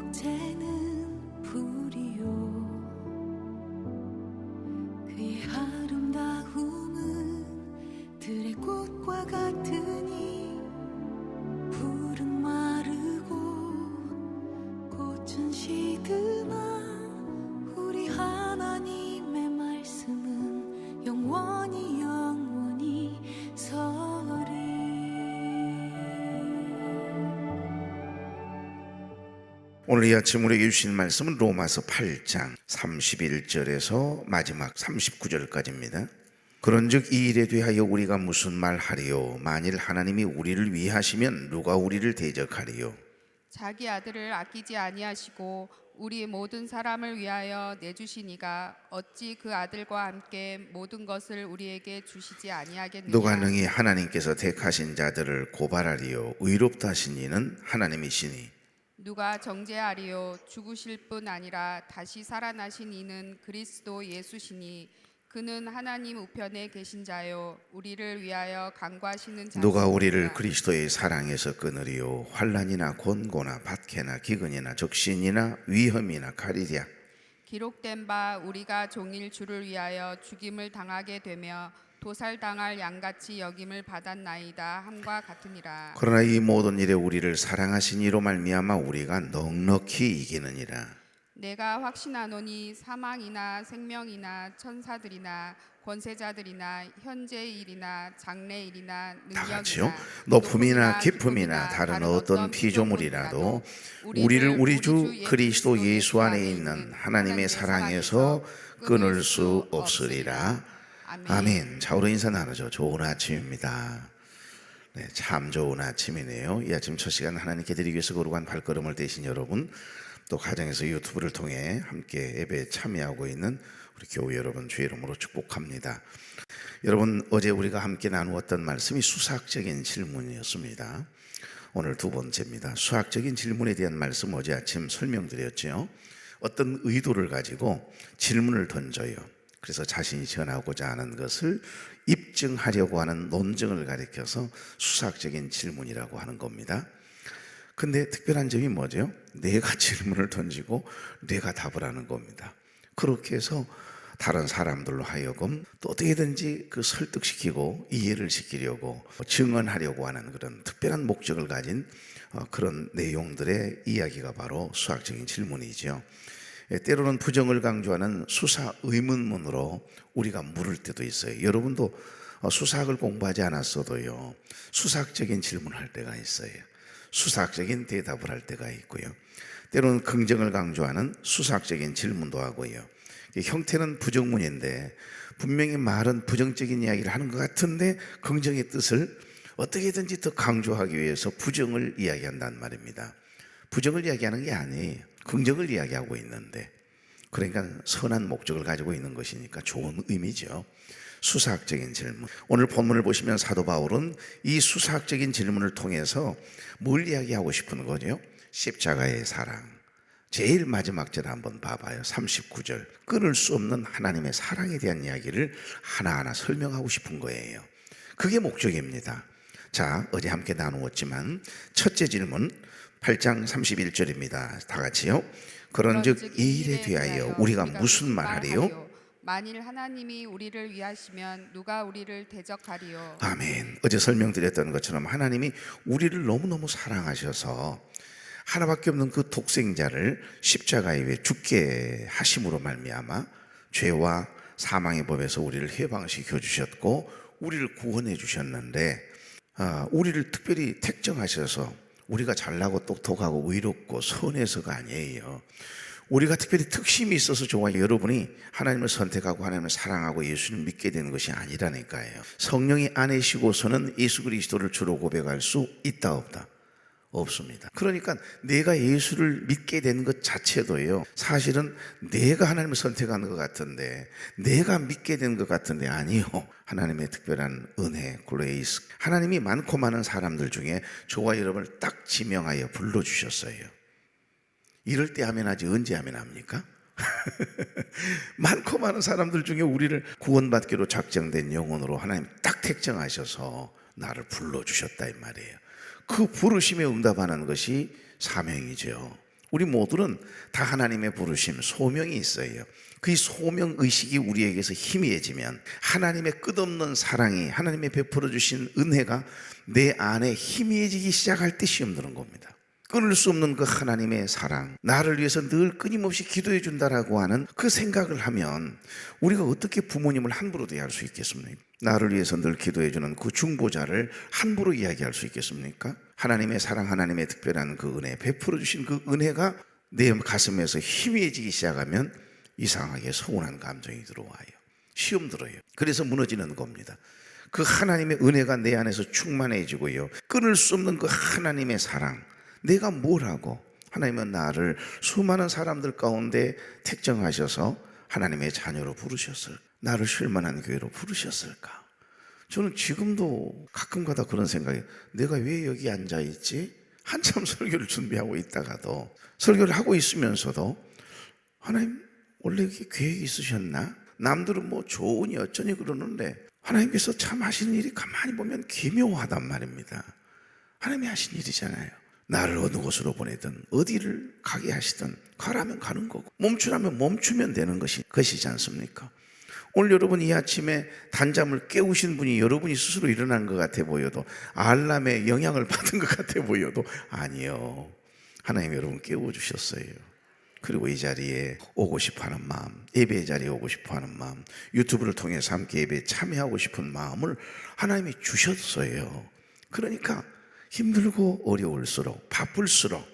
이제는 불이요 그의 아름다움은 들의 꽃과 같으니 풀은 마르고 꽃은 시드나 우리 하나님의 말씀은 영원히 서리. 오늘 이 아침 우리에게 주신 말씀은 로마서 8장 31절에서 마지막 39절까지입니다. 그런즉 이 일에 대하여 우리가 무슨 말하리요? 만일 하나님이 우리를 위하시면 누가 우리를 대적하리요? 자기 아들을 아끼지 아니하시고 우리 모든 사람을 위하여 내주시니가 어찌 그 아들과 함께 모든 것을 우리에게 주시지 아니하겠느냐? 누가 능히 하나님께서 택하신 자들을 고발하리요? 의롭다 하신 이는 하나님이시니 누가 정죄하리요? 죽으실 뿐 아니라 다시 살아나신 이는 그리스도 예수시니 그는 하나님 우편에 계신 자요 우리를 위하여 간구하시는 자. 누가 우리를 그리스도의 사랑에서 끊으리요? 환난이나 곤고나 박해나 기근이나 적신이나 위험이나 칼이랴. 기록된 바 우리가 종일 주를 위하여 죽임을 당하게 되며 도살당할 양같이 여김을 받았나이다 함과 같으니라. 그러나 이 모든 일에 우리를 사랑하신 이로 말미암아 우리가 넉넉히 이기느니라. 내가 확신하노니 사망이나 생명이나 천사들이나 권세자들이나 현재의 일이나 장래의 일이나 다 능력이나 같이요. 높음이나 깊음이나 다른 어떤 피조물이라도 우리를 우리 주 그리스도 예수 안에 있는 하나님의 사랑에서 끊을 수 없으리라. 아멘. 자, 우리 인사 나누죠. 좋은 아침입니다. 네, 참 좋은 아침이네요. 이 아침 첫 시간 하나님께 드리기 위해서 거룩한 발걸음을 떼신 여러분, 또 가정에서 유튜브를 통해 함께 예배에 참여하고 있는 우리 교회 여러분 주의 이름으로 축복합니다. 여러분, 어제 우리가 함께 나누었던 말씀이 수학적인 질문이었습니다. 오늘 두 번째입니다. 수학적인 질문에 대한 말씀 어제 아침 설명드렸죠. 어떤 의도를 가지고 질문을 던져요. 그래서 자신이 전하고자 하는 것을 입증하려고 하는 논증을 가리켜서 수학적인 질문이라고 하는 겁니다. 근데 특별한 점이 뭐죠? 내가 질문을 던지고 내가 답을 하는 겁니다. 그렇게 해서 다른 사람들로 하여금 또 어떻게든지 그 설득시키고 이해를 시키려고 증언하려고 하는 그런 특별한 목적을 가진 그런 내용들의 이야기가 바로 수학적인 질문이죠. 때로는 부정을 강조하는 수사 의문문으로 우리가 물을 때도 있어요. 여러분도 수사학을 공부하지 않았어도요, 수학적인 질문을 할 때가 있어요. 수사학적인 대답을 할 때가 있고요. 때로는 긍정을 강조하는 수사학적인 질문도 하고요. 형태는 부정문인데 분명히 말은 부정적인 이야기를 하는 것 같은데 긍정의 뜻을 어떻게든지 더 강조하기 위해서 부정을 이야기한단 말입니다. 부정을 이야기하는 게 아니에요. 긍정을 이야기하고 있는데, 그러니까 선한 목적을 가지고 있는 것이니까 좋은 의미죠. 수사학적인 질문. 오늘 본문을 보시면 사도 바울은 이 수사학적인 질문을 통해서 뭘 이야기하고 싶은 거죠? 십자가의 사랑. 제일 마지막 절 한번 봐봐요. 39절. 끊을 수 없는 하나님의 사랑에 대한 이야기를 하나하나 설명하고 싶은 거예요. 그게 목적입니다. 자, 어제 함께 나누었지만 첫째 질문 8장 31절입니다. 다 같이요. 그런즉 이 일에 대하여 우리가 무슨 말하리요? 만일 하나님이 우리를 위하시면 누가 우리를 대적하리요? 아멘. 어제 설명드렸던 것처럼 하나님이 우리를 너무너무 사랑하셔서 하나밖에 없는 그 독생자를 십자가에 위해 죽게 하심으로 말미암아 죄와 사망의 법에서 우리를 해방시켜 주셨고 우리를 구원해 주셨는데, 우리를 특별히 택정하셔서 우리가 잘나고 똑똑하고 의롭고 선해서가 아니에요. 우리가 특별히 특심이 있어서 좋아요. 여러분이 하나님을 선택하고 하나님을 사랑하고 예수를 믿게 되는 것이 아니라니까요. 성령이 안에시고서는 예수 그리스도를 주로 고백할 수 있다 없다? 없습니다. 그러니까 내가 예수를 믿게 된 것 자체도요, 사실은 내가 하나님을 선택하는 것 같은데, 내가 믿게 된 것 같은데 아니요. 하나님의 특별한 은혜, 그레이스, 하나님이 많고 많은 사람들 중에 저와 여러분을 딱 지명하여 불러주셨어요. 이럴 때 하면 하지 언제 하면 합니까? 많고 많은 사람들 중에 우리를 구원받기로 작정된 영혼으로 하나님 딱 택정하셔서 나를 불러주셨다 이 말이에요. 그 부르심에 응답하는 것이 사명이죠. 우리 모두는 다 하나님의 부르심, 소명이 있어요. 그 소명의식이 우리에게서 희미해지면 하나님의 끝없는 사랑이, 하나님의 베풀어 주신 은혜가 내 안에 희미해지기 시작할 때 시험 드는 겁니다. 끊을 수 없는 그 하나님의 사랑, 나를 위해서 늘 끊임없이 기도해 준다라고 하는 그 생각을 하면 우리가 어떻게 부모님을 함부로 대할 수 있겠습니까? 나를 위해서 늘 기도해 주는 그 중보자를 함부로 이야기할 수 있겠습니까? 하나님의 사랑, 하나님의 특별한 그 은혜, 베풀어 주신 그 은혜가 내 가슴에서 희미해지기 시작하면 이상하게 서운한 감정이 들어와요. 시험 들어요. 그래서 무너지는 겁니다. 그 하나님의 은혜가 내 안에서 충만해지고요, 끊을 수 없는 그 하나님의 사랑, 내가 뭘 하고 하나님은 나를 수많은 사람들 가운데 택정하셔서 하나님의 자녀로 부르셨을까? 나를 쉴만한 교회로 부르셨을까? 저는 지금도 가끔가다 그런 생각이, 내가 왜 여기 앉아있지? 한참 설교를 준비하고 있다가도, 설교를 하고 있으면서도 하나님 원래 이렇게 계획이 있으셨나? 남들은 뭐 좋으니 어쩌니 그러는데 하나님께서 참 하시는 일이 가만히 보면 기묘하단 말입니다. 하나님이 하신 일이잖아요. 나를 어느 곳으로 보내든 어디를 가게 하시든 가라면 가는 거고 멈추라면 멈추면 되는 것이지 않습니까? 오늘 여러분 이 아침에 단잠을 깨우신 분이 여러분이 스스로 일어난 것 같아 보여도, 알람의 영향을 받은 것 같아 보여도 아니요, 하나님 여러분 깨워주셨어요. 그리고 이 자리에 오고 싶어하는 마음, 예배의 자리에 오고 싶어하는 마음, 유튜브를 통해서 함께 예배에 참여하고 싶은 마음을 하나님이 주셨어요. 그러니까 힘들고 어려울수록, 바쁠수록,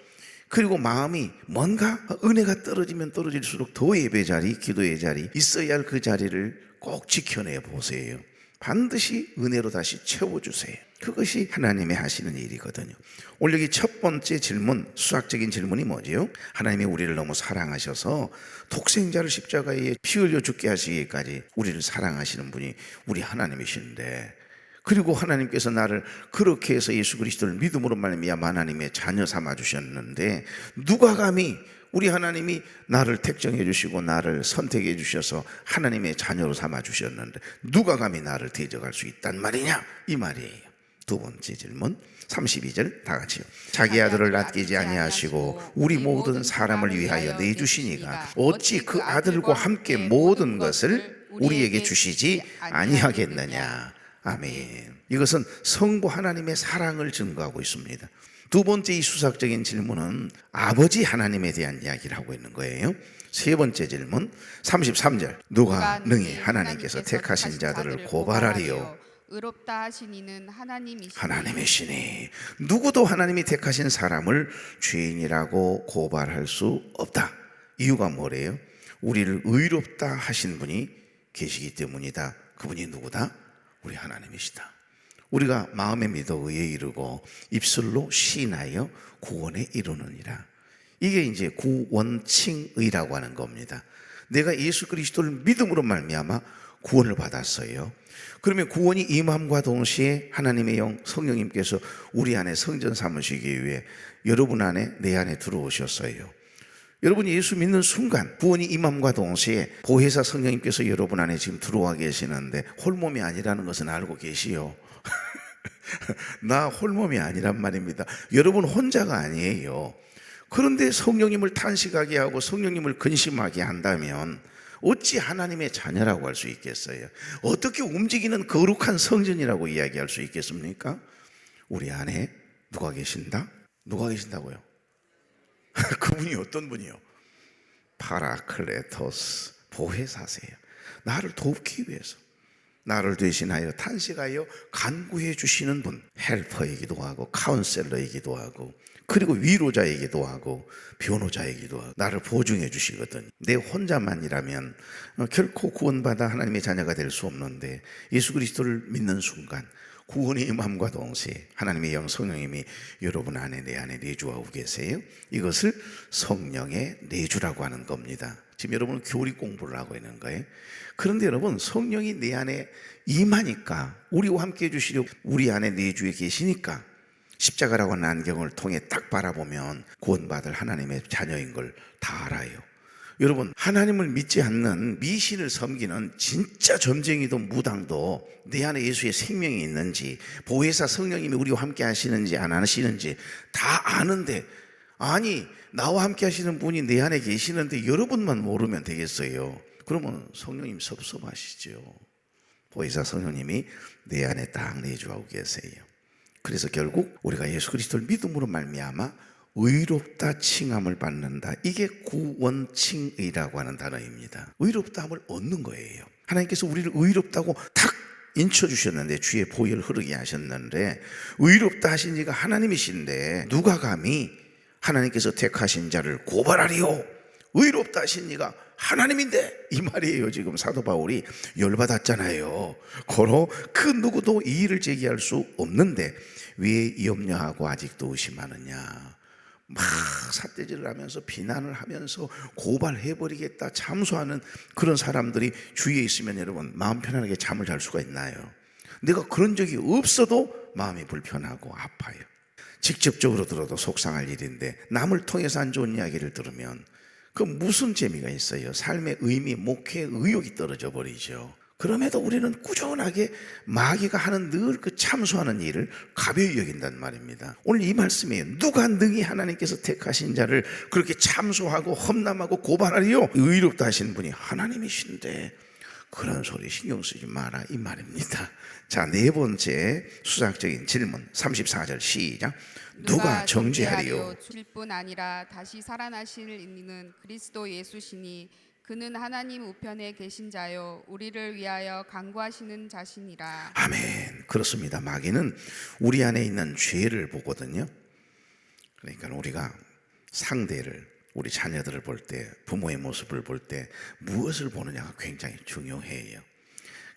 그리고 마음이 뭔가 은혜가 떨어지면 떨어질수록 더 예배 자리, 기도의 자리, 있어야 할 그 자리를 꼭 지켜내 보세요. 반드시 은혜로 다시 채워주세요. 그것이 하나님의 하시는 일이거든요. 오늘 여기 첫 번째 질문, 수학적인 질문이 뭐지요? 하나님이 우리를 너무 사랑하셔서 독생자를 십자가에 피 흘려 죽게 하시기까지 우리를 사랑하시는 분이 우리 하나님이신데, 그리고 하나님께서 나를 그렇게 해서 예수 그리스도를 믿음으로 말미암아 하나님의 자녀 삼아 주셨는데, 누가 감히 우리 하나님이 나를 택정해 주시고 나를 선택해 주셔서 하나님의 자녀로 삼아 주셨는데 누가 감히 나를 대적할 수 있단 말이냐, 이 말이에요. 두 번째 질문 32절 다 같이요. 자기 아들을 아끼지 아니하시고 우리 모든 사람을 위하여 내주시니가 어찌 그 아들과 함께 모든 것을 우리에게 주시지 아니하겠느냐. 아멘. 이것은 성부 하나님의 사랑을 증거하고 있습니다. 두 번째 이 수학적인 질문은 아버지 하나님에 대한 이야기를 하고 있는 거예요. 세 번째 질문 33절, 누가 능히 하나님께서 택하신 자들을 고발하리요? 의롭다 하신 이는 하나님이시니 누구도 하나님이 택하신 사람을 죄인이라고 고발할 수 없다. 이유가 뭐래요? 우리를 의롭다 하신 분이 계시기 때문이다. 그분이 누구다? 우리 하나님이시다. 우리가 마음에 믿어 의에 이르고 입술로 시인하여 구원에 이르느니라. 이게 이제 구원칭의라고 하는 겁니다. 내가 예수 그리스도를 믿음으로 말미암아 구원을 받았어요. 그러면 구원이 임함과 동시에 하나님의 영 성령님께서 우리 안에 성전 삼으시기 위해 여러분 안에, 내 안에 들어오셨어요. 여러분이 예수 믿는 순간 구원이 임함과 동시에 보혜사 성령님께서 여러분 안에 지금 들어와 계시는데 홀몸이 아니라는 것은 알고 계시요? 나 홀몸이 아니란 말입니다. 여러분 혼자가 아니에요. 그런데 성령님을 탄식하게 하고 성령님을 근심하게 한다면 어찌 하나님의 자녀라고 할 수 있겠어요? 어떻게 움직이는 거룩한 성전이라고 이야기할 수 있겠습니까? 우리 안에 누가 계신다? 누가 계신다고요? 그분이 어떤 분이요? 파라클레토스, 보혜사세요. 나를 돕기 위해서, 나를 대신하여 탄식하여 간구해 주시는 분, 헬퍼이기도 하고 카운셀러이기도 하고 그리고 위로자이기도 하고 변호자이기도 하고 나를 보증해 주시거든. 내 혼자만이라면 결코 구원받아 하나님의 자녀가 될 수 없는데 예수 그리스도를 믿는 순간 구원의 임함과 동시에 하나님의 영 성령님이 여러분 안에, 내 안에 내주하고 계세요. 이것을 성령의 내주라고 하는 겁니다. 지금 여러분은 교리 공부를 하고 있는 거예요. 그런데 여러분, 성령이 내 안에 임하니까, 우리와 함께 해주시려 우리 안에 내주에 계시니까 십자가라고 하는 안경을 통해 딱 바라보면 구원받을 하나님의 자녀인 걸 다 알아요. 여러분, 하나님을 믿지 않는 미신을 섬기는 진짜 점쟁이도 무당도 내 안에 예수의 생명이 있는지, 보혜사 성령님이 우리와 함께 하시는지 안 하시는지 다 아는데 아니, 나와 함께 하시는 분이 내 안에 계시는데 여러분만 모르면 되겠어요? 그러면 성령님 섭섭하시죠. 보혜사 성령님이 내 안에 딱 내주하고 계세요. 그래서 결국 우리가 예수 그리스도를 믿음으로 말미암아 의롭다 칭함을 받는다. 이게 구원칭의라고 하는 단어입니다. 의롭다함을 얻는 거예요. 하나님께서 우리를 의롭다고 탁 인쳐주셨는데, 주의 보혈 흐르게 하셨는데, 의롭다 하신 이가 하나님이신데 누가 감히 하나님께서 택하신 자를 고발하리요? 의롭다 하신 이가 하나님인데, 이 말이에요. 지금 사도 바울이 열받았잖아요. 고로 그 누구도 이의를 제기할 수 없는데 왜 염려하고 아직도 의심하느냐. 막 삿대질을 하면서 비난을 하면서 고발해버리겠다 참소하는 그런 사람들이 주위에 있으면 여러분 마음 편안하게 잠을 잘 수가 있나요? 내가 그런 적이 없어도 마음이 불편하고 아파요. 직접적으로 들어도 속상할 일인데 남을 통해서 안 좋은 이야기를 들으면 그 무슨 재미가 있어요? 삶의 의미, 목회의 의욕이 떨어져 버리죠. 그럼에도 우리는 꾸준하게 마귀가 하는 늘 그 참소하는 일을 가벼이 여긴단 말입니다. 오늘 이 말씀이에요. 누가 능히 하나님께서 택하신 자를 그렇게 참소하고 험담하고 고발하리요? 의롭다 하신 분이 하나님이신데 그런 소리 신경 쓰지 마라, 이 말입니다. 자, 네 번째 수학적인 질문 34절 시작. 누가 정죄하리요? 주실 뿐 아니라 다시 살아나실 이는 그리스도 예수시니 그는 하나님 우편에 계신 자요 우리를 위하여 간구하시는 자시니라. 아멘. 그렇습니다. 마귀는 우리 안에 있는 죄를 보거든요. 그러니까 우리가 상대를, 우리 자녀들을 볼 때, 부모의 모습을 볼 때 무엇을 보느냐가 굉장히 중요해요.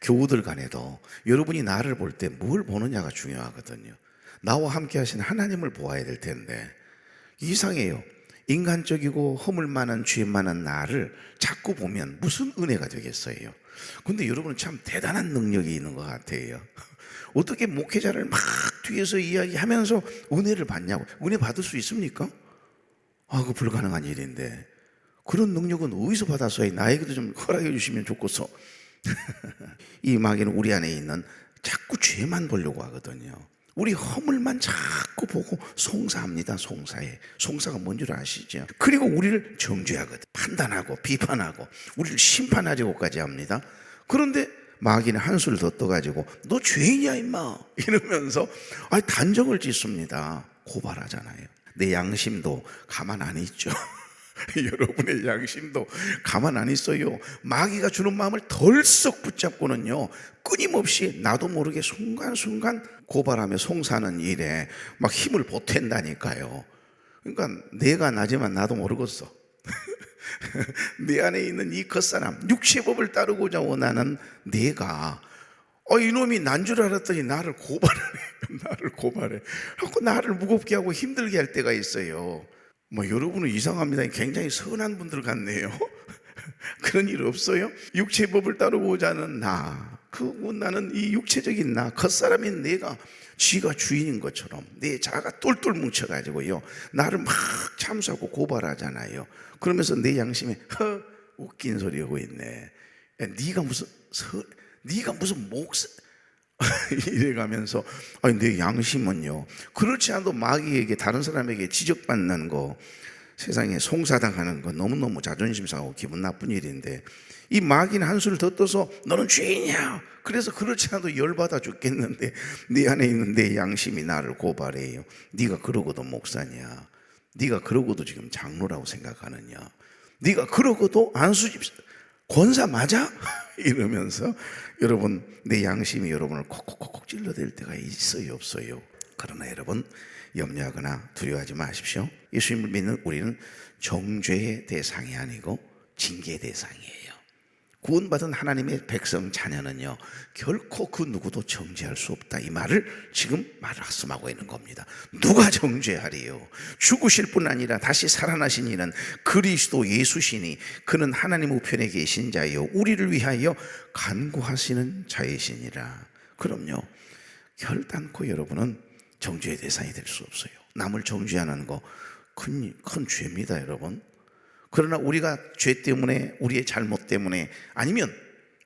교우들 간에도 여러분이 나를 볼 때 뭘 보느냐가 중요하거든요. 나와 함께 하신 하나님을 보아야 될 텐데 이상해요. 인간적이고 허물 많은 죄 많은 나를 자꾸 보면 무슨 은혜가 되겠어요? 근데 여러분은 참 대단한 능력이 있는 것 같아요. 어떻게 목회자를 막 뒤에서 이야기하면서 은혜를 받냐고. 은혜 받을 수 있습니까? 그거 불가능한 일인데 그런 능력은 어디서 받았어요? 나에게도 좀 허락해 주시면 좋겠어. 이 마귀는 우리 안에 있는 자꾸 죄만 보려고 하거든요. 우리 허물만 자꾸 보고 송사합니다. 송사해. 송사가 뭔 줄 아시죠? 그리고 우리를 정죄하거든. 판단하고 비판하고 우리를 심판하려고까지 합니다. 그런데 마귀는 한술 더 떠가지고 너 죄인이야 임마 이러면서 단정을 짓습니다. 고발하잖아요. 내 양심도 가만 안 있죠. 여러분의 양심도 가만 안 있어요. 마귀가 주는 마음을 덜썩 붙잡고는요 끊임없이 나도 모르게 순간순간 고발하며 송사하는 일에 막 힘을 보탠다니까요. 그러니까 내가 나지만 나도 모르겠어. 내 안에 있는 이 겉사람, 육체의 법을 따르고자 원하는 내가 이놈이 난 줄 알았더니 나를 고발하네. 나를 고발해. 그래서 나를 무겁게 하고 힘들게 할 때가 있어요. 여러분은 이상합니다. 굉장히 선한 분들 같네요. 그런 일 없어요? 육체의 법을 따르고자 하는 나는 이 육체적인 나, 겉사람인 내가 쥐가 주인인 것처럼 내 자아가 똘똘 뭉쳐가지고요 나를 막 참수하고 고발하잖아요. 그러면서 내 양심에 웃긴 소리 하고 있네. 네가 무슨 목사 이래가면서 내 양심은요. 그렇지 않아도 마귀에게 다른 사람에게 지적받는 거, 세상에 송사당하는 거 너무너무 자존심 상하고 기분 나쁜 일인데 이 마귀는 한술 더 떠서 너는 죄인이야. 그래서 그렇지 않아도 열받아 죽겠는데 네 안에 있는 내 양심이 나를 고발해요. 네가 그러고도 목사냐? 네가 그러고도 지금 장로라고 생각하느냐? 네가 그러고도 안수집 권사 맞아? 이러면서 여러분 내 양심이 여러분을 콕콕콕 찔러댈 때가 있어요 없어요? 그러나 여러분 염려하거나 두려워하지 마십시오. 예수님을 믿는 우리는 정죄의 대상이 아니고 징계의 대상이에요. 구원받은 하나님의 백성 자녀는요 결코 그 누구도 정죄할 수 없다. 이 말을 지금 말씀하고 있는 겁니다. 누가 정죄하리요? 죽으실 뿐 아니라 다시 살아나신 이는 그리스도 예수시니 그는 하나님 우편에 계신 자요 우리를 위하여 간구하시는 자이시니라. 그럼요 결단코 여러분은 정죄의 대상이 될 수 없어요. 남을 정죄하는 거 큰 죄입니다 여러분. 그러나 우리가 죄 때문에, 우리의 잘못 때문에, 아니면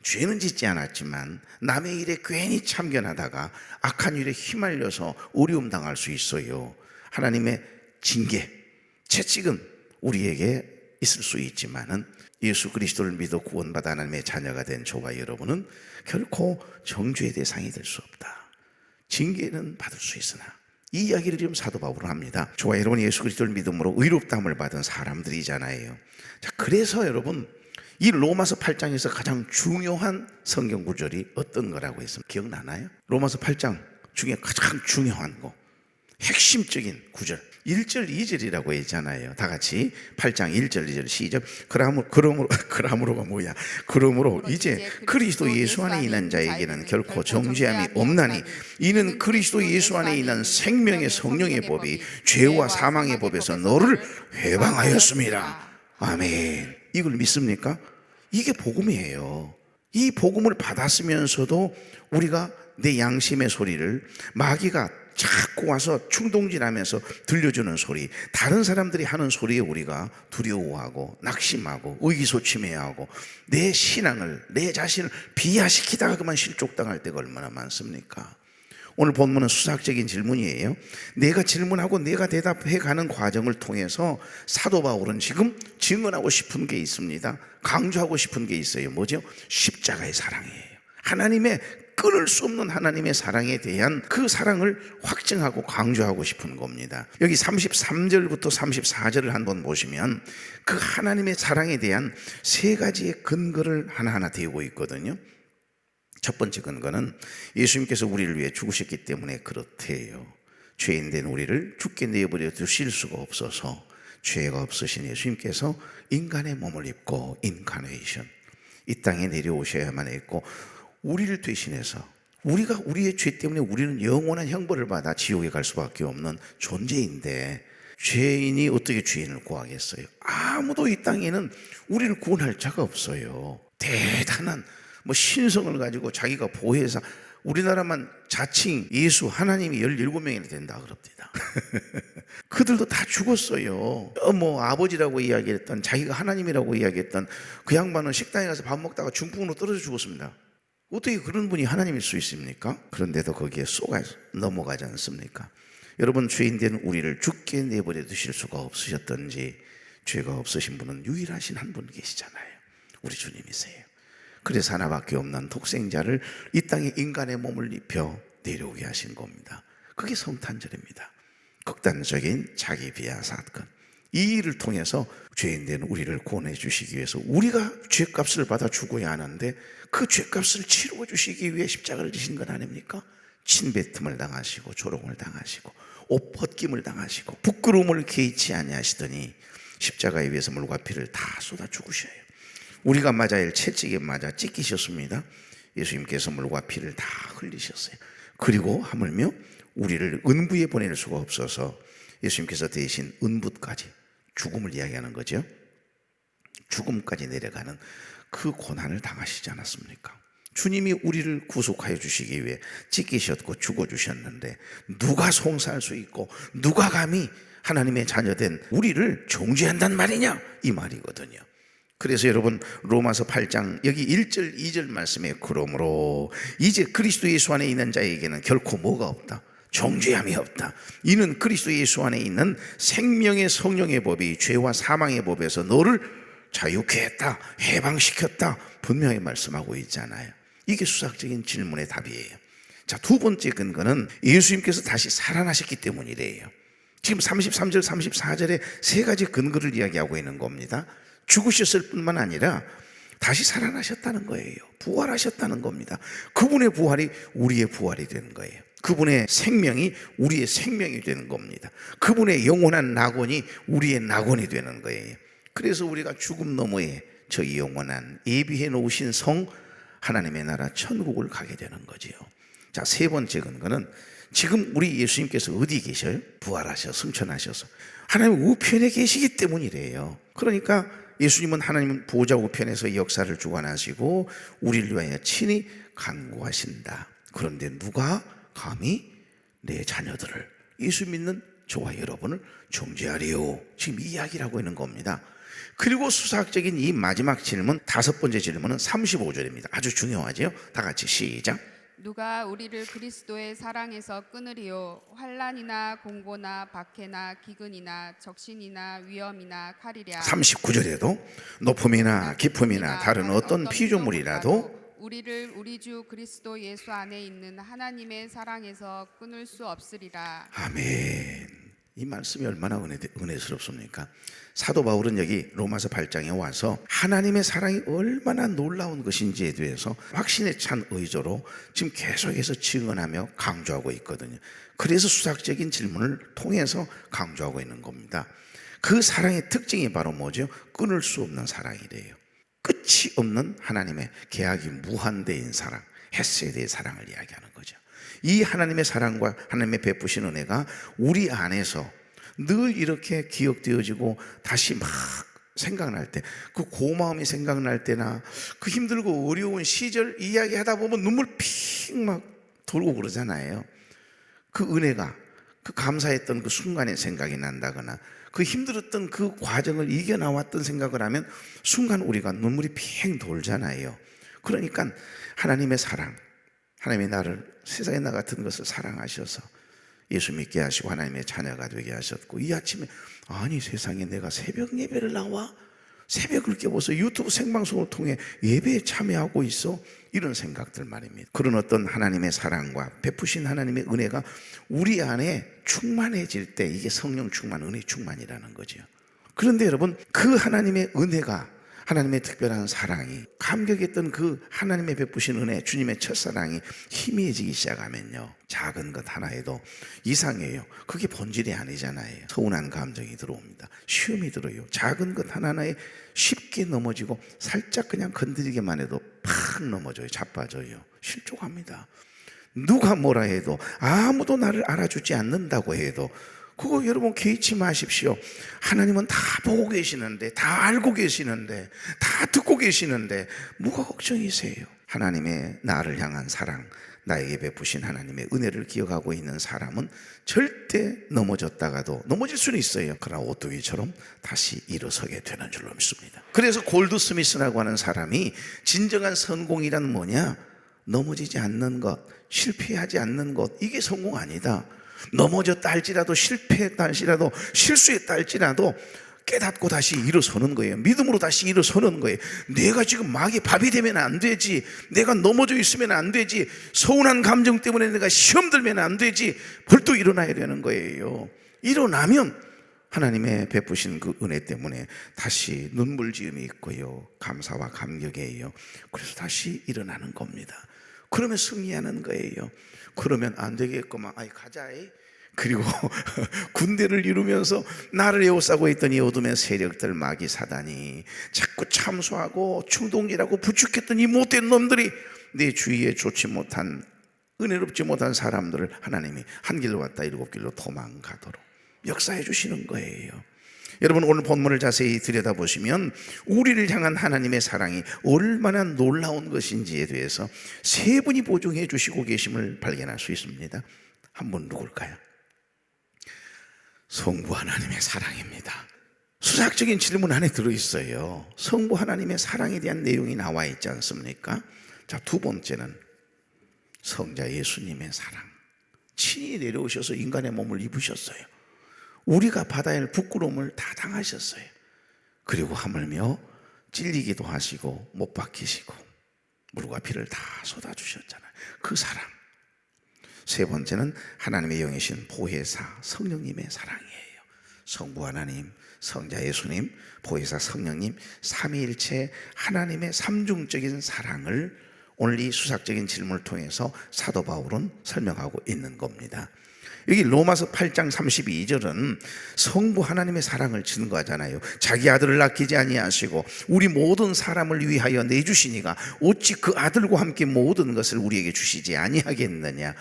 죄는 짓지 않았지만 남의 일에 괜히 참견하다가 악한 일에 휘말려서 어려움 당할 수 있어요. 하나님의 징계, 채찍은 우리에게 있을 수 있지만은 예수 그리스도를 믿어 구원받아 하나님의 자녀가 된 저와 여러분은 결코 정죄의 대상이 될 수 없다. 징계는 받을 수 있으나, 이 이야기를 지금 사도 바울은 합니다. 저와 여러분 예수 그리스도를 믿음으로 의롭다함을 받은 사람들이잖아요. 자, 그래서 여러분 이 로마서 8장에서 가장 중요한 성경 구절이 어떤 거라고 했습니까? 기억나나요? 로마서 8장 중에 가장 중요한 거, 핵심적인 구절 1절 2절이라고 했잖아요. 다 같이 8장 1절 2절 시작. 그러므로가 뭐야? 그러므로 이제 그리스도 예수 안에 있는 자에게는 결코 정죄함이 없나니 이는 그리스도 예수 안에 있는 생명의 성령의 법이 죄와 사망의 법에서 너를 해방하였습니다. 아멘. 이걸 믿습니까? 이게 복음이에요. 이 복음을 받았으면서도 우리가 내 양심의 소리를 마귀가 자꾸 와서 충동질하면서 들려주는 소리, 다른 사람들이 하는 소리에 우리가 두려워하고 낙심하고 의기소침해하고 내 신앙을, 내 자신을 비하시키다가 그만 실족당할 때가 얼마나 많습니까? 오늘 본문은 수학적인 질문이에요. 내가 질문하고 내가 대답해가는 과정을 통해서 사도 바울은 지금 증언하고 싶은 게 있습니다. 강조하고 싶은 게 있어요. 뭐죠? 십자가의 사랑이에요. 하나님의 끊을 수 없는 하나님의 사랑에 대한 그 사랑을 확증하고 강조하고 싶은 겁니다. 여기 33절부터 34절을 한번 보시면 그 하나님의 사랑에 대한 세 가지의 근거를 하나하나 대고 있거든요. 첫 번째 근거는 예수님께서 우리를 위해 죽으셨기 때문에 그렇대요. 죄인된 우리를 죽게 내버려 두실 수가 없어서 죄가 없으신 예수님께서 인간의 몸을 입고 인카네이션, 이 땅에 내려오셔야만 했고 우리를 대신해서 우리가 우리의 죄 때문에 우리는 영원한 형벌을 받아 지옥에 갈 수밖에 없는 존재인데 죄인이 어떻게 죄인을 구하겠어요? 아무도 이 땅에는 우리를 구원할 자가 없어요. 대단한 신성을 가지고 자기가 보혜사, 우리나라만 자칭 예수 하나님이 17명이나 된다 그럽니다. 그들도 다 죽었어요. 아버지라고 이야기했던, 자기가 하나님이라고 이야기했던 그 양반은 식당에 가서 밥 먹다가 중풍으로 떨어져 죽었습니다. 어떻게 그런 분이 하나님일 수 있습니까? 그런데도 거기에 쏘가 넘어가지 않습니까? 여러분, 죄인된 우리를 죽게 내버려 두실 수가 없으셨던지 죄가 없으신 분은 유일하신 한 분 계시잖아요. 우리 주님이세요. 그래서 하나밖에 없는 독생자를 이 땅에 인간의 몸을 입혀 내려오게 하신 겁니다. 그게 성탄절입니다. 극단적인 자기 비하 사건, 이 일을 통해서 죄인된 우리를 구원해 주시기 위해서 우리가 죄값을 받아 죽어야 하는데 그 죄값을 치루어 주시기 위해 십자가를 지신 건 아닙니까? 침뱉음을 당하시고 조롱을 당하시고 옷 벗김을 당하시고 부끄러움을 개의치 아니하시더니 십자가에 위해서 물과 피를 다 쏟아 죽으셔요. 우리가 맞아야 할 채찍에 맞아 찢기셨습니다. 예수님께서 물과 피를 다 흘리셨어요. 그리고 하물며 우리를 은부에 보낼 수가 없어서 예수님께서 대신 은부까지, 죽음을 이야기하는 거죠. 죽음까지 내려가는 그 고난을 당하시지 않았습니까? 주님이 우리를 구속하여 주시기 위해 찢기셨고 죽어주셨는데 누가 송사할 수 있고 누가 감히 하나님의 자녀된 우리를 정죄한단 말이냐, 이 말이거든요. 그래서 여러분, 로마서 8장 여기 1절 2절 말씀에 그러므로 이제 그리스도 예수 안에 있는 자에게는 결코 뭐가 없다? 정죄함이 없다. 이는 그리스도 예수 안에 있는 생명의 성령의 법이 죄와 사망의 법에서 너를 자유케 했다, 해방시켰다, 분명히 말씀하고 있잖아요. 이게 수학적인 질문의 답이에요. 자, 두 번째 근거는 예수님께서 다시 살아나셨기 때문이래요. 지금 33절 34절에 세 가지 근거를 이야기하고 있는 겁니다. 죽으셨을 뿐만 아니라 다시 살아나셨다는 거예요. 부활하셨다는 겁니다. 그분의 부활이 우리의 부활이 되는 거예요. 그분의 생명이 우리의 생명이 되는 겁니다. 그분의 영원한 낙원이 우리의 낙원이 되는 거예요. 그래서 우리가 죽음 너머에 저 영원한 예비해 놓으신 성 하나님의 나라 천국을 가게 되는 거지요. 자, 세 번째 근거는 지금 우리 예수님께서 어디 계셔요? 부활하셔 승천하셔서 하나님 우편에 계시기 때문이래요. 그러니까 예수님은 하나님 보좌 우편에서 역사를 주관하시고 우리를 위하여 친히 간구하신다. 그런데 누가 감히 내 자녀들을, 예수 믿는 저와 여러분을 정죄하리요, 지금 이 이야기를 하고 있는 겁니다. 그리고 수사학적인 이 마지막 질문, 다섯 번째 질문은 35절입니다. 아주 중요하죠. 다 같이 시작. 누가 우리를 그리스도의 사랑에서 끊으리요? 환난이나 공고나 박해나 기근이나 적신이나 위험이나 칼이랴. 39절에도 높음이나 깊음이나 다른 어떤 피조물이라도 우리를 우리 주 그리스도 예수 안에 있는 하나님의 사랑에서 끊을 수 없으리라. 아멘. 이 말씀이 얼마나 은혜스럽습니까? 사도 바울은 여기 로마서 8장에 와서 하나님의 사랑이 얼마나 놀라운 것인지에 대해서 확신에 찬 의조로 지금 계속해서 증언하며 강조하고 있거든요. 그래서 수학적인 질문을 통해서 강조하고 있는 겁니다. 그 사랑의 특징이 바로 뭐죠? 끊을 수 없는 사랑이래요. 끝이 없는 하나님의 계약이 무한대인 사랑, 헤세드의 사랑을 이야기하는 거죠. 이 하나님의 사랑과 하나님의 베푸신 은혜가 우리 안에서 늘 이렇게 기억되어지고 다시 막 생각날 때, 그 고마움이 생각날 때나 그 힘들고 어려운 시절 이야기하다 보면 눈물 픽 막 돌고 그러잖아요. 그 은혜가, 그 감사했던 그 순간의 생각이 난다거나 그 힘들었던 그 과정을 이겨나왔던 생각을 하면 순간 우리가 눈물이 핑 돌잖아요. 그러니까 하나님의 사랑, 하나님이 나를 세상에 나 같은 것을 사랑하셔서 예수 믿게 하시고 하나님의 자녀가 되게 하셨고, 이 아침에 아니 세상에 내가 새벽 예배를 나와? 새벽을 깨워서 유튜브 생방송을 통해 예배에 참여하고 있어? 이런 생각들 말입니다. 그런 어떤 하나님의 사랑과 베푸신 하나님의 은혜가 우리 안에 충만해질 때 이게 성령 충만, 은혜 충만이라는 거죠. 그런데 여러분, 그 하나님의 은혜가, 하나님의 특별한 사랑이, 감격했던 그 하나님의 베푸신 은혜, 주님의 첫사랑이 희미해지기 시작하면요, 작은 것 하나에도 이상해요. 그게 본질이 아니잖아요. 서운한 감정이 들어옵니다. 시험이 들어요. 작은 것 하나하나에 쉽게 넘어지고 살짝 그냥 건드리기만 해도 팍 넘어져요. 자빠져요. 실족합니다. 누가 뭐라 해도, 아무도 나를 알아주지 않는다고 해도 그거 여러분 개의치 마십시오. 하나님은 다 보고 계시는데, 다 알고 계시는데, 다 듣고 계시는데 뭐가 걱정이세요? 하나님의 나를 향한 사랑, 나에게 베푸신 하나님의 은혜를 기억하고 있는 사람은 절대 넘어졌다가도, 넘어질 수는 있어요, 그러나 오뚜기처럼 다시 일어서게 되는 줄로 믿습니다. 그래서 골드 스미스라고 하는 사람이 진정한 성공이란 뭐냐? 넘어지지 않는 것, 실패하지 않는 것, 이게 성공 아니다. 넘어졌다 할지라도, 실패했다 할지라도, 실수했다 할지라도 깨닫고 다시 일어서는 거예요. 믿음으로 다시 일어서는 거예요. 내가 지금 막이 밥이 되면 안 되지, 내가 넘어져 있으면 안 되지, 서운한 감정 때문에 내가 시험 들면 안 되지, 벌떡 일어나야 되는 거예요. 일어나면 하나님의 베푸신 그 은혜 때문에 다시 눈물 지음이 있고요, 감사와 감격이에요. 그래서 다시 일어나는 겁니다. 그러면 승리하는 거예요. 그러면 안 되겠구만, 아이 가자. 그리고 군대를 이루면서 나를 에워싸고 있던 이 어둠의 세력들, 마귀 사단이 자꾸 참소하고 충동질하고 부축했던 이 못된 놈들이 내 주위에 좋지 못한, 은혜롭지 못한 사람들을 하나님이 한 길로 왔다 일곱 길로 도망가도록 역사해 주시는 거예요. 여러분, 오늘 본문을 자세히 들여다보시면 우리를 향한 하나님의 사랑이 얼마나 놀라운 것인지에 대해서 세 분이 보증해 주시고 계심을 발견할 수 있습니다. 한 분 누굴까요? 성부 하나님의 사랑입니다. 수학적인 질문 안에 들어있어요. 성부 하나님의 사랑에 대한 내용이 나와 있지 않습니까? 자, 두 번째는 성자 예수님의 사랑. 친히 내려오셔서 인간의 몸을 입으셨어요. 우리가 받아야 할 부끄러움을 다 당하셨어요. 그리고 하물며 찔리기도 하시고 못 박히시고 물과 피를 다 쏟아주셨잖아요. 그 사랑. 세 번째는 하나님의 영이신 보혜사 성령님의 사랑이에요. 성부 하나님, 성자 예수님, 보혜사 성령님, 삼위일체 하나님의 삼중적인 사랑을 오늘 이 수학적인 질문을 통해서 사도 바울은 설명하고 있는 겁니다. 여기 로마서 8장 32절은 성부 하나님의 사랑을 증거하잖아요. 자기 아들을 아끼지 아니하시고 우리 모든 사람을 위하여 내주시니가 어찌 그 아들과 함께 모든 것을 우리에게 주시지 아니하겠느냐.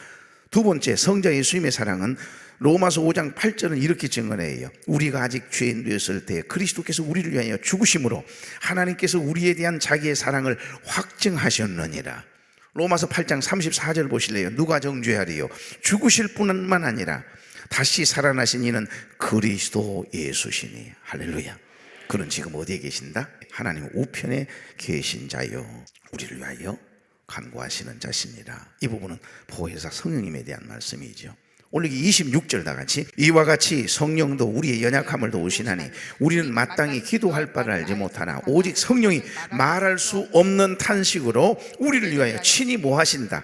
두 번째, 성자 예수님의 사랑은 로마서 5장 8절은 이렇게 증언해요. 우리가 아직 죄인 되었을 때 그리스도께서 우리를 위하여 죽으심으로 하나님께서 우리에 대한 자기의 사랑을 확증하셨느니라. 로마서 8장 34절 보실래요? 누가 정죄하리요? 죽으실 뿐만 아니라 다시 살아나신 이는 그리스도 예수시니. 할렐루야. 그는 지금 어디에 계신다? 하나님 우편에 계신 자요, 우리를 위하여 간구하시는 자신이라. 이 부분은 보혜사 성령님에 대한 말씀이죠. 오늘 26절 다 같이 이와 같이 성령도 우리의 연약함을 도우시나니 우리는 마땅히 기도할 바를 알지 못하나 오직 성령이 말할 수 없는 탄식으로 우리를 위하여 친히 뭐 하신다?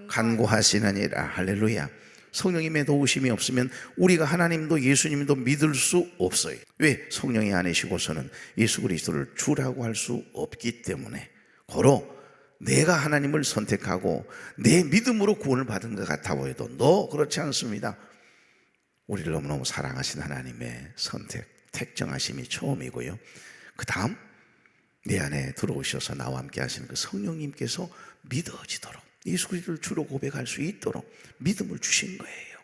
간구하시느니라. 할렐루야. 성령님의 도우심이 없으면 우리가 하나님도 예수님도 믿을 수 없어요. 왜? 성령이 안에시고서는 예수 그리스도를 주라고 할 수 없기 때문에. 고로 내가 하나님을 선택하고 내 믿음으로 구원을 받은 것 같아 보여도 너 그렇지 않습니다. 우리를 너무너무 사랑하신 하나님의 선택, 택정하심이 처음이고요. 그 다음 내 안에 들어오셔서 나와 함께 하시는 그 성령님께서 믿어지도록 예수 그리스도를 주로 고백할 수 있도록 믿음을 주신 거예요.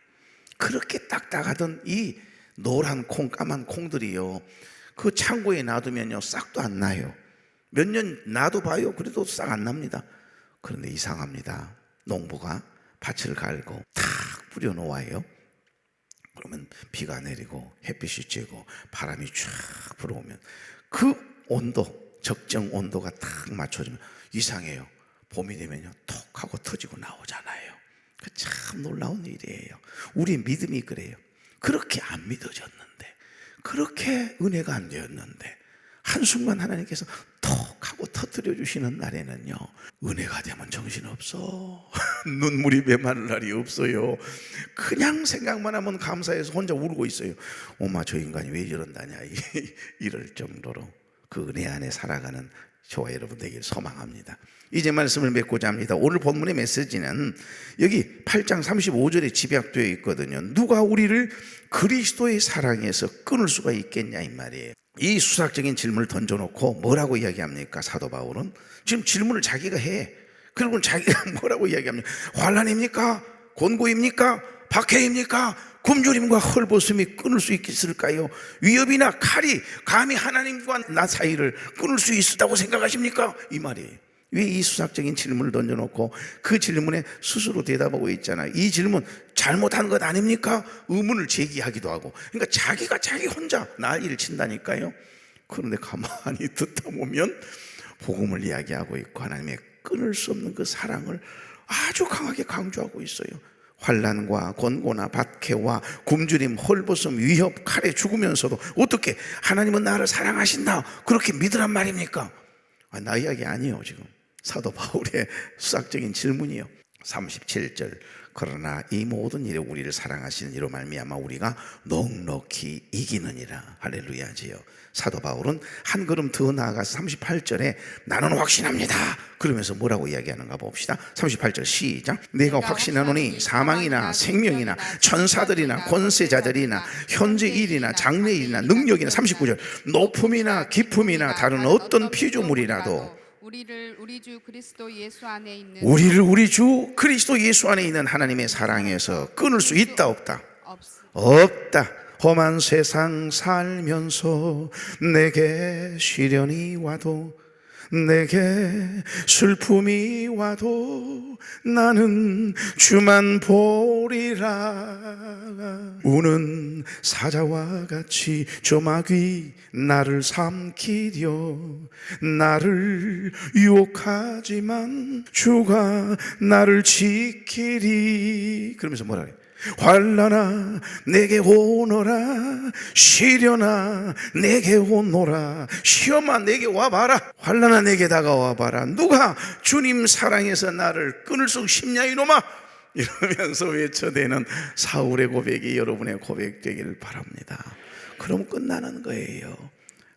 그렇게 딱딱하던 이 노란 콩, 까만 콩들이요, 그 창고에 놔두면요 싹도 안 나요. 몇 년 놔둬봐요. 그래도 싹 안 납니다. 그런데 이상합니다. 농부가 밭을 갈고 탁 뿌려놓아요. 그러면 비가 내리고 햇빛이 쬐고 바람이 쫙 불어오면 그 온도, 적정 온도가 딱 맞춰지면 이상해요. 봄이 되면요 톡 하고 터지고 나오잖아요. 그 참 놀라운 일이에요. 우리의 믿음이 그래요. 그렇게 안 믿어졌는데, 그렇게 은혜가 안 되었는데 한순간 하나님께서 톡 하고 터뜨려 주시는 날에는요 은혜가 되면 정신없어. 눈물이 메마를 날이 없어요. 그냥 생각만 하면 감사해서 혼자 울고 있어요. 엄마 저 인간이 왜 저런다냐 이럴 정도로 그 은혜 안에 살아가는 저와 여러분 되길 소망합니다. 이제 말씀을 맺고자 합니다. 오늘 본문의 메시지는 여기 8장 35절에 집약되어 있거든요. 누가 우리를 그리스도의 사랑에서 끊을 수가 있겠냐 이 말이에요. 이 수학적인 질문을 던져놓고 뭐라고 이야기합니까? 사도 바울은 지금 질문을 자기가 해. 그리고 자기가 뭐라고 이야기합니까? 환난입니까? 곤고입니까? 박해입니까? 굶주림과 헐벗음이 끊을 수 있을까요? 위협이나 칼이 감히 하나님과 나 사이를 끊을 수 있다고 생각하십니까? 이 말이에요. 왜 이 수학적인 질문을 던져놓고 그 질문에 스스로 대답하고 있잖아요. 이 질문 잘못한 것 아닙니까? 의문을 제기하기도 하고. 그러니까 자기가 자기 혼자 난리를 친다니까요. 그런데 가만히 듣다 보면 복음을 이야기하고 있고 하나님의 끊을 수 없는 그 사랑을 아주 강하게 강조하고 있어요. 환난과 곤고나 박해와 굶주림, 헐벗음, 위협, 칼에 죽으면서도 어떻게 하나님은 나를 사랑하신다 그렇게 믿으란 말입니까? 나 이야기 아니에요. 지금 사도 바울의 수학적인 질문이요. 37절 그러나 이 모든 일에 우리를 사랑하시는 이로 말미암아 우리가 넉넉히 이기느니라. 할렐루야지요. 사도 바울은 한 걸음 더 나아가서 38절에 나는 확신합니다 그러면서 뭐라고 이야기하는가 봅시다. 38절 시작. 내가 확신하노니 사망이나 생명이나 천사들이나 권세자들이나 현재 일이나 장래 일이나 능력이나 39절 높음이나 깊음이나 다른 어떤 피조물이라도 우리를 우리 주 그리스도 예수 안에 있는 하나님의 사랑에서 끊을 수 있다 없다? 없습니다. 없다. 험한 세상 살면서 내게 시련이 와도 내게 슬픔이 와도 나는 주만 보리라. 우는 사자와 같이 조막이 나를 삼키려 나를 유혹하지만 주가 나를 지키리. 그러면서 뭐라 그래? 환난아 내게 오너라 시련아 내게 오너라 시험아 내게 와봐라 환난아 내게 다가와봐라. 누가 주님 사랑해서 나를 끊을 수 싶냐 이놈아 이러면서 외쳐대는 사울의 고백이 여러분의 고백 되기를 바랍니다. 그럼 끝나는 거예요.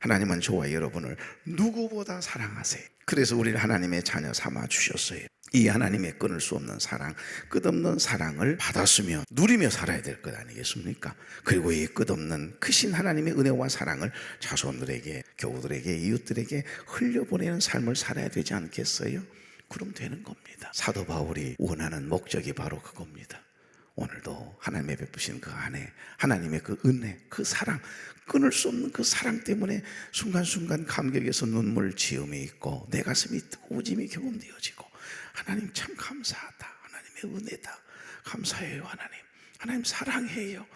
하나님은 저와 여러분을 누구보다 사랑하세요. 그래서 우리를 하나님의 자녀 삼아 주셨어요. 이 하나님의 끊을 수 없는 사랑, 끝없는 사랑을 받았으며 누리며 살아야 될 것 아니겠습니까? 그리고 이 끝없는 크신 하나님의 은혜와 사랑을 자손들에게, 교우들에게, 이웃들에게 흘려보내는 삶을 살아야 되지 않겠어요? 그럼 되는 겁니다. 사도 바울이 원하는 목적이 바로 그겁니다. 오늘도 하나님의 베푸신 그 안에 하나님의 그 은혜, 그 사랑, 끊을 수 없는 그 사랑 때문에 순간순간 감격에서 눈물 지음이 있고 내 가슴이 뜨거워짐이 경험되어지고 하나님 참 감사하다. 하나님의 은혜다. 감사해요. 하나님 사랑해요.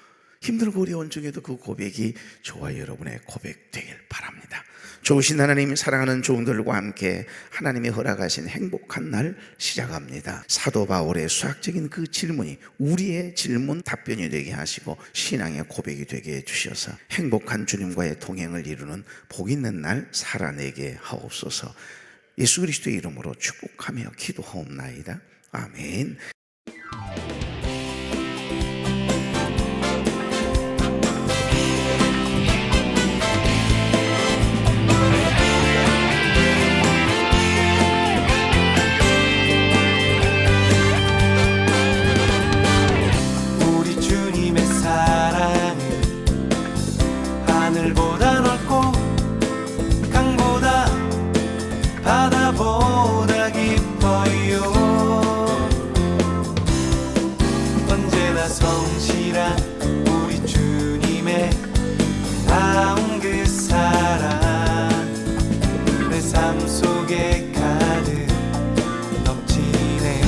힘들고 어려운 중에도 그 고백이 저와 여러분의 고백 되길 바랍니다. 좋으신 하나님, 사랑하는 종들과 함께 하나님이 허락하신 행복한 날 시작합니다. 사도 바울의 수학적인 그 질문이 우리의 질문 답변이 되게 하시고 신앙의 고백이 되게 해주셔서 행복한 주님과의 동행을 이루는 복 있는 날 살아내게 하옵소서. 예수 그리스도의 이름으로 축복하며 기도하옵나이다. 아멘. 우리 주님의 사랑은 하늘보다 넓고 강보다 바다보다 깊어요. 언제나 성실한 우리 주님의 나온 그 사랑 내 삶 속에 가득 넘치네.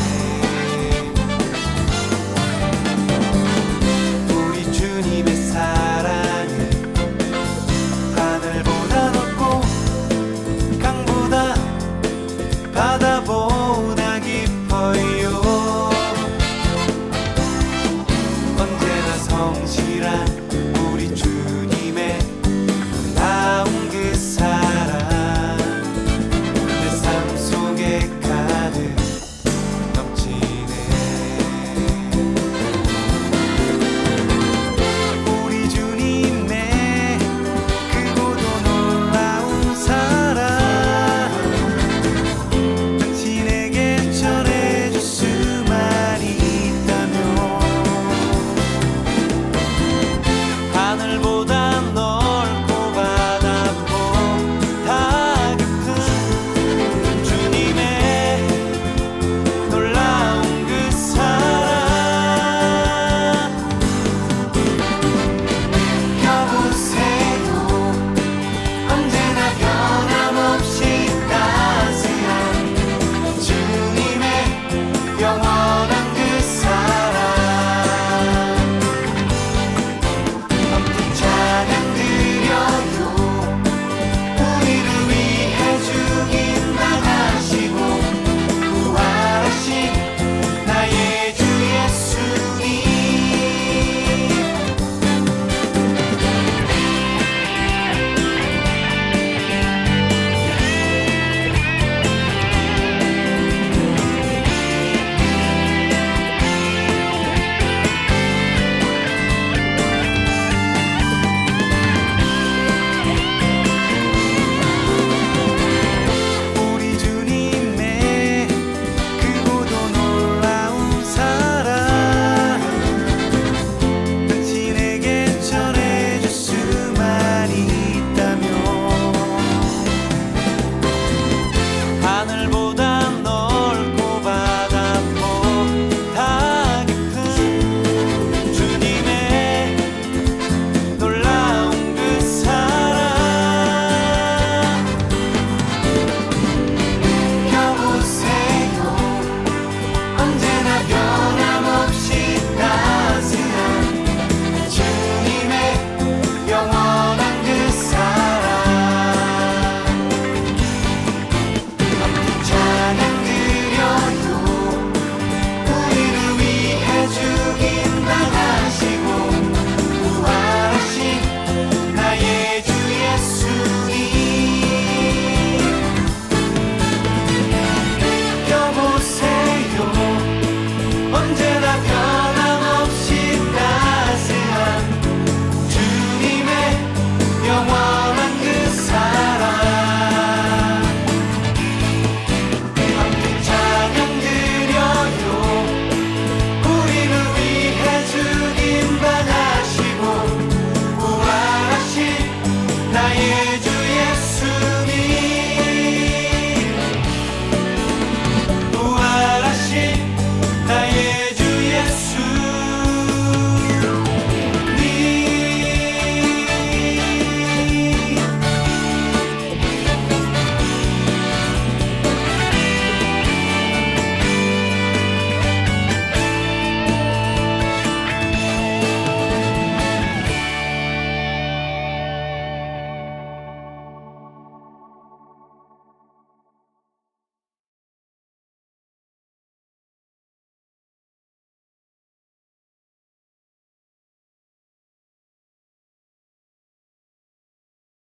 우리 주님의 사랑은 하늘보다 높고 강보다 바다보다 깊어요. 언제나 성실한 우리 주님의 나온 그 사랑 내 삶 속에 가득 넘치네. 우리 주님의 크고도 놀라운 사랑 당신에게 전해줄 수만 있다면 하늘보다 넓고 바다보다 깊은 주님의 놀라운 그 사랑 펴보세요. 언제나 변함없이 따스한 주님의 영원한 그 사랑 함께 찬양 드려요. 우리를 위해 죽임 당하시고 부활하신 나의 주 예수님. 우리 주님의 크고도 놀라운 사랑 당신에게 전해줄 수만 있다면 하늘보다 넓고 바다보다 깊은 주님의 놀라운 그 사랑 펴보세요. 언제나 변함없이 따스한 주님의 영원한 그 사랑 함께 찬양 드려요. 우리를 위해 죽임 당하시고 부활하신 나의 주 예수님. 펴보세요. 언제나 변함없이 따스한 주님의 영원한 그 사랑 함께 찬양 드려요. 우리를 위해 죽임 당하시고 부활하신 나의 주